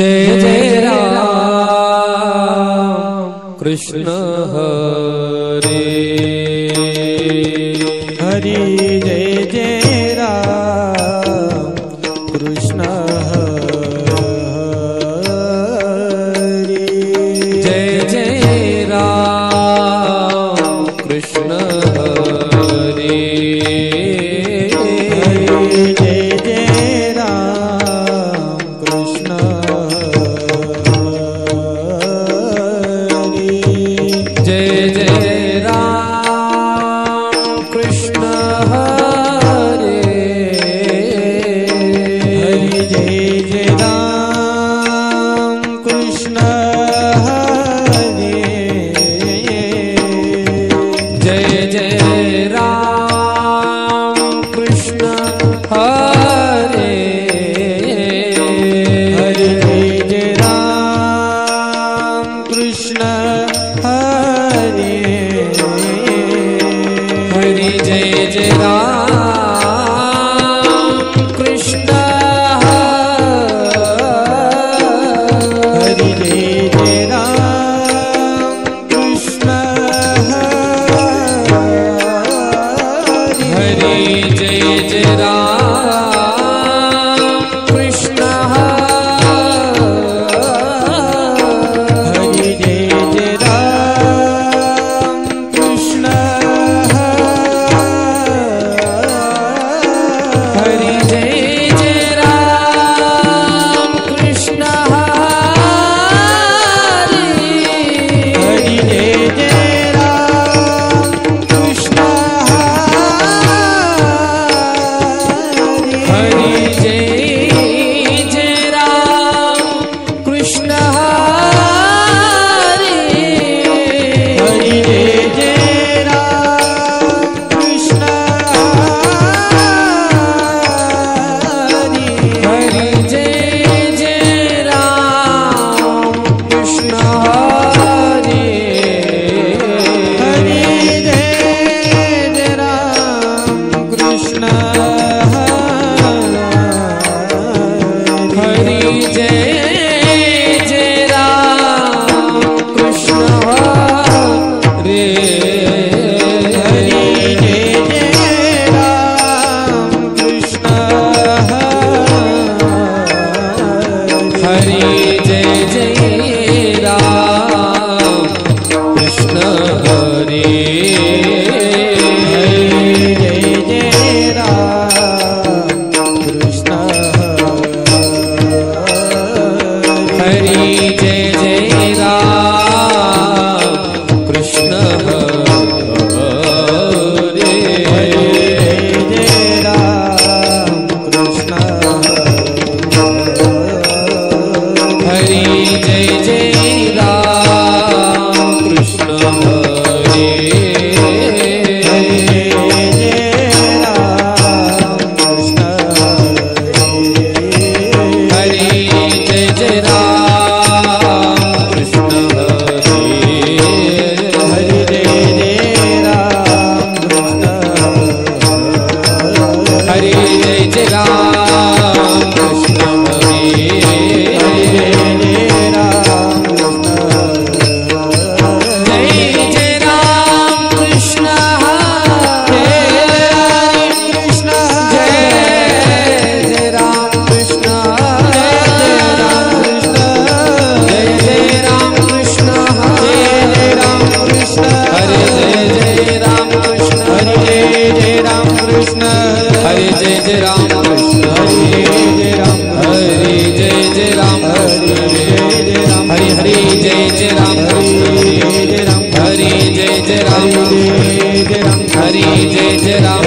Jai Jai Ram Krishna Hare Hari Jai Jai Ram Krishna Hari Jai Jai Ram Krishna Hare Jai Jai Ram Krishna Jai Jai Ram Krishna Hare Hari Jai Jai Ram Krishna Hare Jai Jai Ram Krishna Hare Hari Jai Jai Ram Krishna Hare Hari Jai Jai Ram Krishna Hari Jai Jai Ram Krishna Hari Jai Jai Ram Krishna Hari Jai Jai Ram Krishna Hari Jai Jai Ram Krishna Hari Jai Jai Ram Krishna Hari Jai Jai Ram Krishna Hari Jai Jai Ram Krishna Hari Jai Jai Ram Krishna Hare Hari Jai Jai Ram Krishna Hari Jai Jai Ram Krishna Hare Hari Jai Jai Ram Krishna Hari Jai Jai Ram Krishna Hare Jai Jai Ram Krishna Hari Jai Jai Ram Krishna Hare Jai Ram Krishna Hari Jai Jai Ram Krishna Hare Jai Ram Krishna Hari Jai Jai Ram Krishna Hari Jai Jai Ram Krishna Hari Jai Jai Ram Krishna Jai Ram Jai Jai Ram Krishna Krishna Jai Jai Ram Krishna Jai Jai Ram Krishna Hare Jai Jai Ram Krishna Hari Jai Jai Ram Krishna Hare Jai Jai Ram Krishna Hari Jai Ram Hari Jai Jai Ram Hari Hari Jai Jai Ram Hari Jai Jai Ram Hari Jai Jai Ram